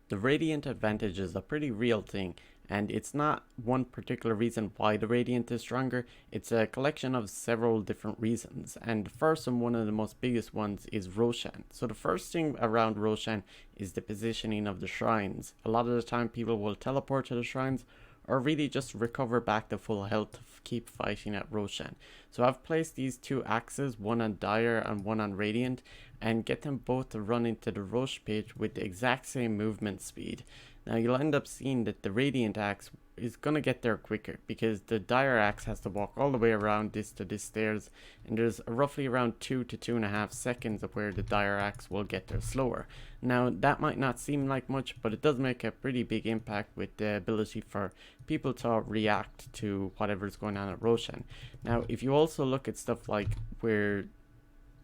The Radiant advantage is a pretty real thing, and it's not one particular reason why the Radiant is stronger, it's a collection of several different reasons. And the first and one of the most biggest ones is Roshan. So the first thing around Roshan is the positioning of the shrines. A lot of the time people will teleport to the shrines or really just recover back to full health to keep fighting at Roshan. So I've placed these two axes, one on Dire and one on Radiant, and get them both to run into the Rosh pit with the exact same movement speed. Now you'll end up seeing that the Radiant axe is gonna get there quicker because the Dire axe has to walk all the way around this to this stairs, and there's roughly around 2 to 2.5 seconds of where the Dire axe will get there slower. Now that might not seem like much, but it does make a pretty big impact with the ability for people to react to whatever's going on at Roshan. Now if you also look at stuff like where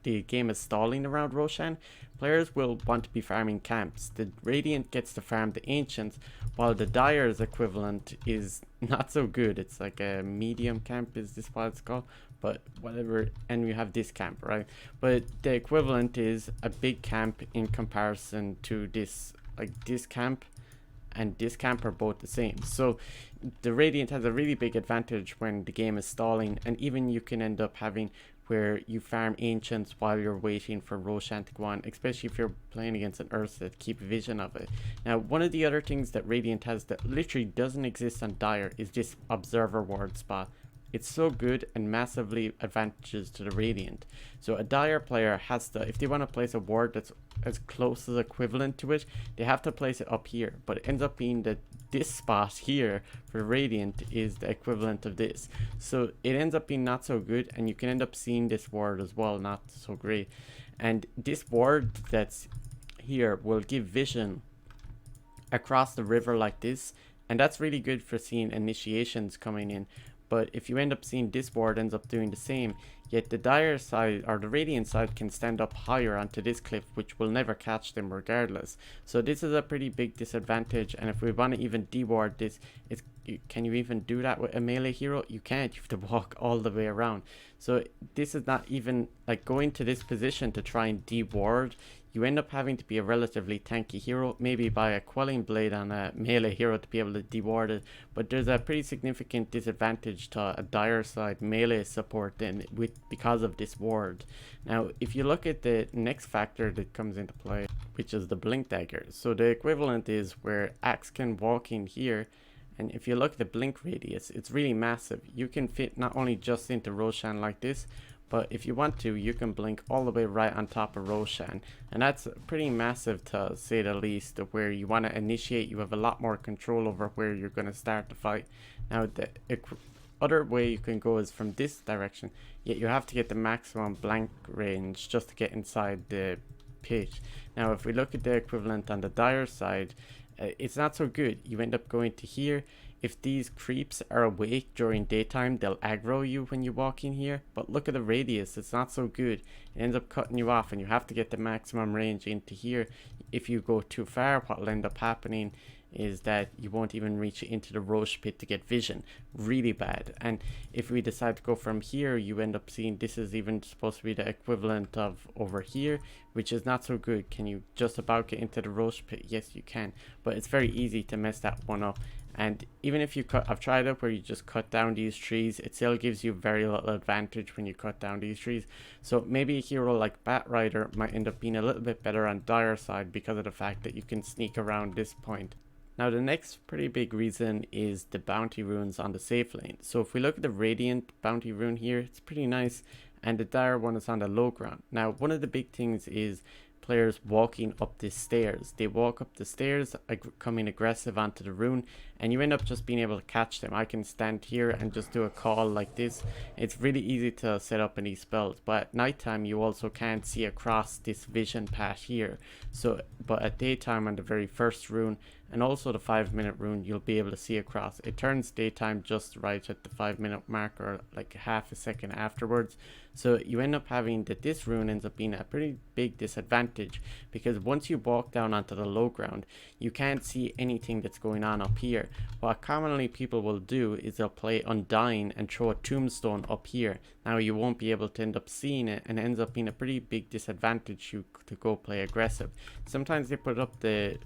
the game is stalling around Roshan, players will want to be farming camps. The Radiant gets to farm the Ancients, while the Dire's equivalent is not so good. It's like a medium camp, is this what it's called? But whatever, and you have this camp, right? But the equivalent is a big camp in comparison to this, like this camp and this camp are both the same. So the Radiant has a really big advantage when the game is stalling, and even you can end up having where you farm Ancients while you're waiting for Roshan to go on, especially if you're playing against an Ursa to keep vision of it. Now, one of the other things that Radiant has that literally doesn't exist on Dire is this Observer Ward spot. It's so good and massively advantages to the Radiant. So a Dire player has to, if they want to place a ward that's as close as equivalent to it, they have to place it up here. But it ends up being that this spot here for Radiant is the equivalent of this. So it ends up being not so good, and you can end up seeing this ward as well, not so great. And this ward that's here will give vision across the river like this, and that's really good for seeing initiations coming in. But if you end up seeing this ward ends up doing the same, yet the Dire side or the Radiant side can stand up higher onto this cliff, which will never catch them regardless. So this is a pretty big disadvantage, and if we want to even deward this, can you even do that with a melee hero? You can't. You have to walk all the way around. So this is not even like going to this position to try and deward. You end up having to be a relatively tanky hero, maybe buy a Quelling Blade on a melee hero to be able to deward it, but there's a pretty significant disadvantage to a Dire side melee support then because of this ward. Now if you look at the next factor that comes into play, which is the Blink Dagger, so the equivalent is where Axe can walk in here, and if you look at the blink radius, it's really massive. You can fit not only just into Roshan like this, but if you want to, you can blink all the way right on top of Roshan. And that's pretty massive to say the least, where you want to initiate, you have a lot more control over where you're going to start the fight. Now the other way you can go is from this direction, yet you have to get the maximum blank range just to get inside the pit. Now if we look at the equivalent on the Dire side, it's not so good. You end up going to here. If these creeps are awake during daytime, they'll aggro you when you walk in here. But look at the radius, it's not so good. It ends up cutting you off, and you have to get the maximum range into here. If you go too far, what will end up happening is that you won't even reach into the Roche pit to get vision. Really bad. And if we decide to go from here, you end up seeing this is even supposed to be the equivalent of over here, which is not so good. Can you just about get into the Roche pit? Yes, you can, but it's very easy to mess that one up. And even if you cut, I've tried it where you just cut down these trees, it still gives you very little advantage when you cut down these trees. So maybe a hero like Batrider might end up being a little bit better on Dire side because of the fact that you can sneak around this point. Now the next pretty big reason is the bounty runes on the safe lane. So if we look at the Radiant bounty rune here, it's pretty nice, and the Dire one is on the low ground. Now one of the big things is players walking up the stairs. They walk up the stairs, coming aggressive onto the rune, and you end up just being able to catch them. I can stand here and just do a call like this. It's really easy to set up any spells, but at nighttime you also can't see across this vision path here. So, but at daytime on the very first rune, and also the 5-minute rune, you'll be able to see across. It turns daytime just right at the 5-minute mark, or like half a second afterwards. So you end up having that this rune ends up being a pretty big disadvantage, because once you walk down onto the low ground, you can't see anything that's going on up here. What commonly people will do is they'll play Undying and throw a tombstone up here. Now you won't be able to end up seeing it, and it ends up being a pretty big disadvantage to go play aggressive. Sometimes they put up the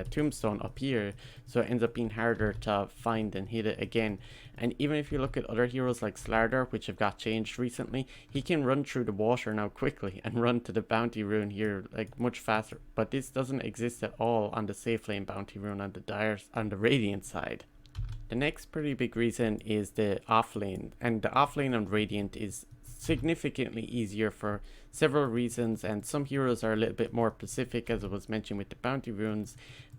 tombstone up here, so it ends up being harder to find and hit it again. And even if you look at other heroes like Slardar, which have got changed recently, he can run through the water now quickly and run to the bounty rune here like much faster. But this doesn't exist at all on the safe lane bounty rune on the Radiant side. The next pretty big reason is the off lane, and the off lane on Radiant is significantly easier for several reasons, and some heroes are a little bit more specific, as I was mentioned with the bounty runes.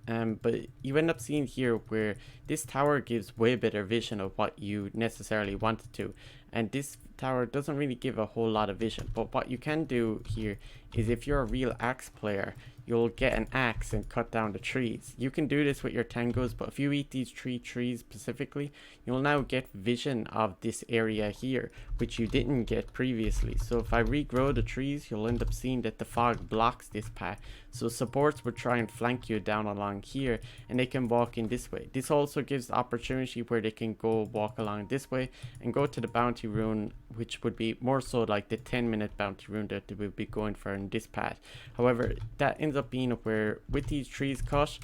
But you end up seeing here where this tower gives way better vision of what you necessarily wanted to, and this tower doesn't really give a whole lot of vision. But what you can do here is, if you're a real axe player, you'll get an axe and cut down the trees. You can do this with your tangos, but if you eat these 3 trees specifically, you'll now get vision of this area here, which you didn't get previously. So if I regrow the trees, you'll end up seeing that the fog blocks this path. So supports would try and flank you down along here, and they can walk in this way. This also gives the opportunity where they can go walk along this way and go to the bounty rune, which would be more so like the 10-minute bounty rune that they would be going for in this path. However, that ends up being where, with these trees cut,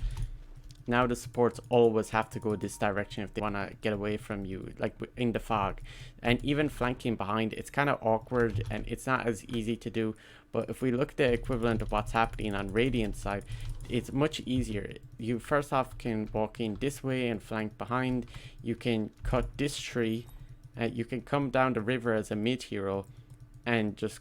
now the supports always have to go this direction if they want to get away from you, like in the fog. And even flanking behind, it's kind of awkward and it's not as easy to do. But if we look at the equivalent of what's happening on Radiant side, it's much easier. You first off can walk in this way and flank behind. You can cut this tree. You can come down the river as a mid hero and just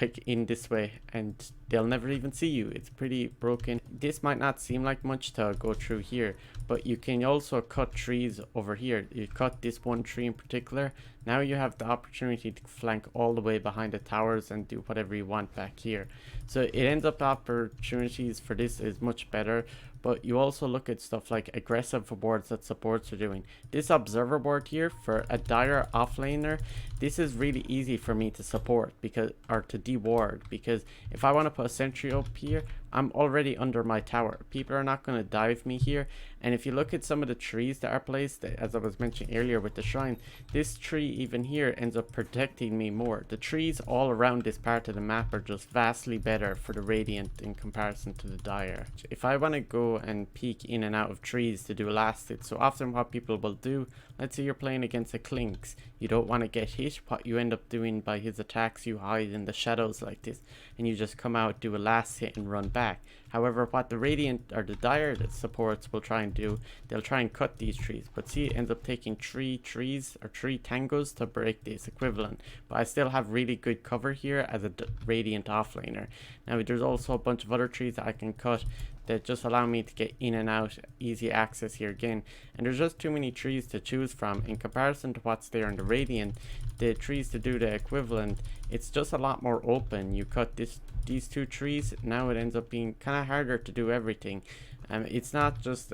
like in this way, and they'll never even see you. It's pretty broken. This might not seem like much to go through here, but you can also cut trees over here. You cut this one tree in particular, now you have the opportunity to flank all the way behind the towers and do whatever you want back here. So it ends up opportunities for this is much better. But you also look at stuff like aggressive boards that supports are doing. This observer board here for a dire offlaner, this is really easy for me to support because, or to deward, because if I want to put a sentry up here, I'm already under my tower. People are not going to dive me here. And if you look at some of the trees that are placed, as I was mentioning earlier with the shrine, this tree even here ends up protecting me more. The trees all around this part of the map are just vastly better for the Radiant in comparison to the Dire. If I want to go and peek in and out of trees to do a last hit, so often what people will do, let's say you're playing against a Clinks, you don't want to get hit. What you end up doing by his attacks, you hide in the shadows like this, and you just come out, do a last hit and run back. However, what the Radiant or the Dire that supports will try and do, they'll try and cut these trees, but see, it ends up taking 3 trees or 3 tangos to break this equivalent. But I still have really good cover here as a Radiant offlaner. Now there's also a bunch of other trees that I can cut that just allow me to get in and out, easy access here again. And there's just too many trees to choose from in comparison to what's there in the Radiant. The trees to do the equivalent, it's just a lot more open. You cut these 2 trees, now it ends up being kind of harder to do everything. It's not just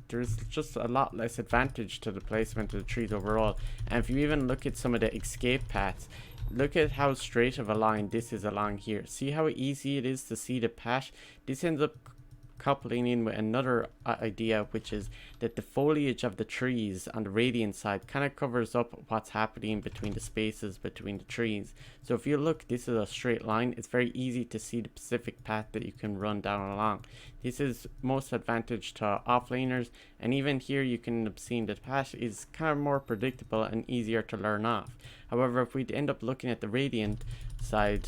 there's just a lot less advantage to the placement of the trees overall. And if you even look at some of the escape paths, look at how straight of a line this is along here. See how easy it is to see the path? This ends up coupling in with another idea, which is that the foliage of the trees on the Radiant side kind of covers up what's happening between the spaces between the trees. So if you look, this is a straight line. It's very easy to see the specific path that you can run down along. This is most advantage to offlaners, and even here you can end up seeing that the path is kind of more predictable and easier to learn off. However, if we end up looking at the Radiant side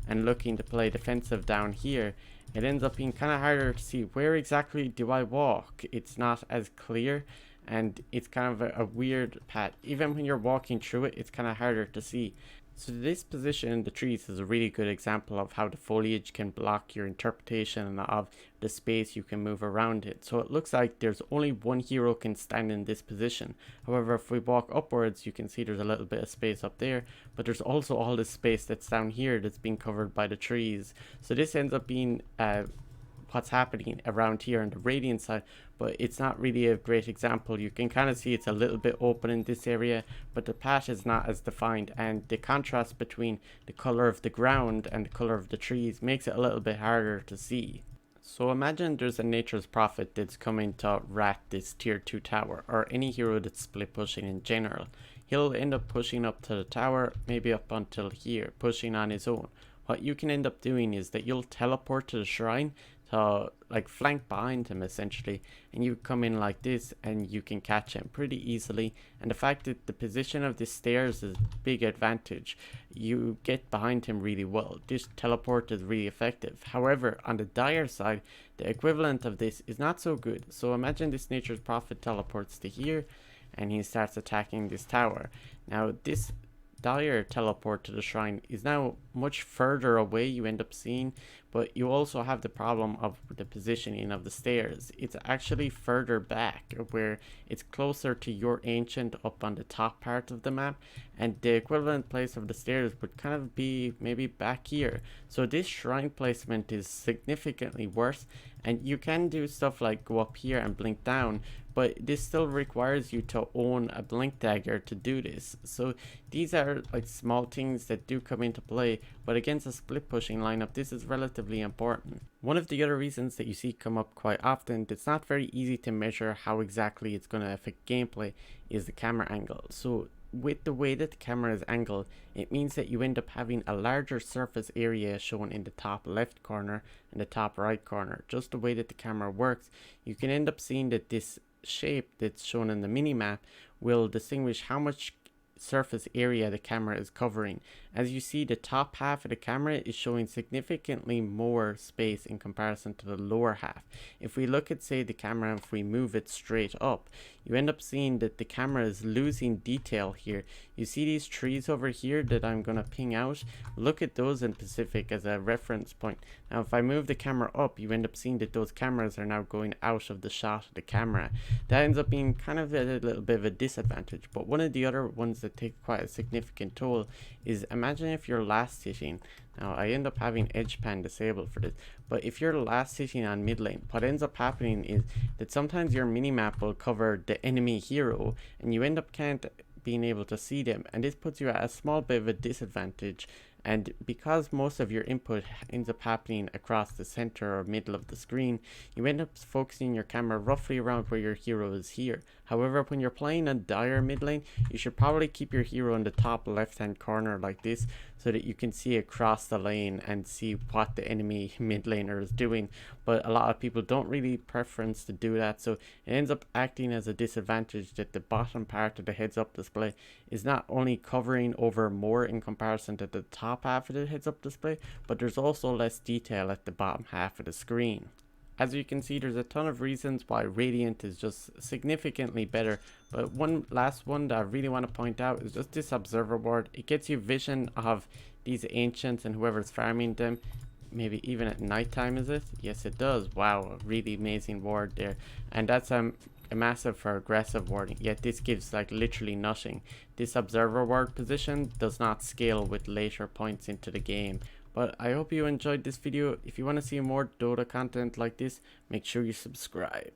and looking to play defensive down here, it ends up being kind of harder to see where exactly do I walk. It's not as clear, and it's kind of a weird path. Even when you're walking through it, it's kind of harder to see. So this position in the trees is a really good example of how the foliage can block your interpretation of the space you can move around it. So it looks like there's only one hero can stand in this position. However, if we walk upwards, you can see there's a little bit of space up there, but there's also all this space that's down here that's being covered by the trees. So this ends up being what's happening around here on the Radiant side, but it's not really a great example. You can kind of see it's a little bit open in this area, but the path is not as defined, and the contrast between the color of the ground and the color of the trees makes it a little bit harder to see. So imagine there's a Nature's Prophet that's coming to rat this tier 2 tower, or any hero that's split pushing in general. He'll end up pushing up to the tower, maybe up until here, pushing on his own. What you can end up doing is that you'll teleport to the shrine to like flank behind him essentially, and you come in like this and you can catch him pretty easily. And the fact that the position of the stairs is a big advantage, you get behind him really well. This teleport is really effective. However, on the dire side, the equivalent of this is not so good. So imagine this Nature's Prophet teleports to here and he starts attacking this tower. Now this dire teleport to the shrine is now much further away, you end up seeing, but you also have the problem of the positioning of the stairs. It's actually further back, where it's closer to your ancient up on the top part of the map, and the equivalent place of the stairs would kind of be maybe back here. So this shrine placement is significantly worse, and you can do stuff like go up here and blink down, but this still requires you to own a blink dagger to do this. So these are like small things that do come into play, but against a split pushing lineup, this is relatively important. One of the other reasons that you see come up quite often that's not very easy to measure how exactly it's going to affect gameplay is the camera angle. So with the way that the camera is angled, it means that you end up having a larger surface area shown in the top left corner and the top right corner. Just the way that the camera works, you can end up seeing that this shape that's shown in the mini map will distinguish how much surface area the camera is covering. As you see, the top half of the camera is showing significantly more space in comparison to the lower half. If we look at, say, the camera, if we move it straight up, you end up seeing that the camera is losing detail here. You see these trees over here that I'm going to ping out? Look at those in Pacific as a reference point. Now if I move the camera up, you end up seeing that those cameras are now going out of the shot of the camera. That ends up being kind of a little bit of a disadvantage. But one of the other ones that take quite a significant toll is, imagine if you're last hitting. Now I end up having edge pan disabled for this, but if you're last hitting on mid lane, what ends up happening is that sometimes your minimap will cover the enemy hero and you end up can't being able to see them, and this puts you at a small bit of a disadvantage. And because most of your input ends up happening across the center or middle of the screen, you end up focusing your camera roughly around where your hero is here. However, when you're playing a dire mid lane, you should probably keep your hero in the top left hand corner like this, so that you can see across the lane and see what the enemy mid laner is doing. But a lot of people don't really preference to do that, so it ends up acting as a disadvantage that the bottom part of the heads up display is not only covering over more in comparison to the top half of the heads up display, but there's also less detail at the bottom half of the screen. As you can see, there's a ton of reasons why Radiant is just significantly better, but one last one that I really want to point out is just this observer ward. It gets you vision of these ancients and whoever's farming them, maybe even at nighttime. Is it? Yes, it does. Wow, a really amazing ward there, and that's a massive for aggressive warding, yet this gives like literally nothing. This observer ward position does not scale with later points into the game. But I hope you enjoyed this video. If you want to see more Dota content like this, make sure you subscribe.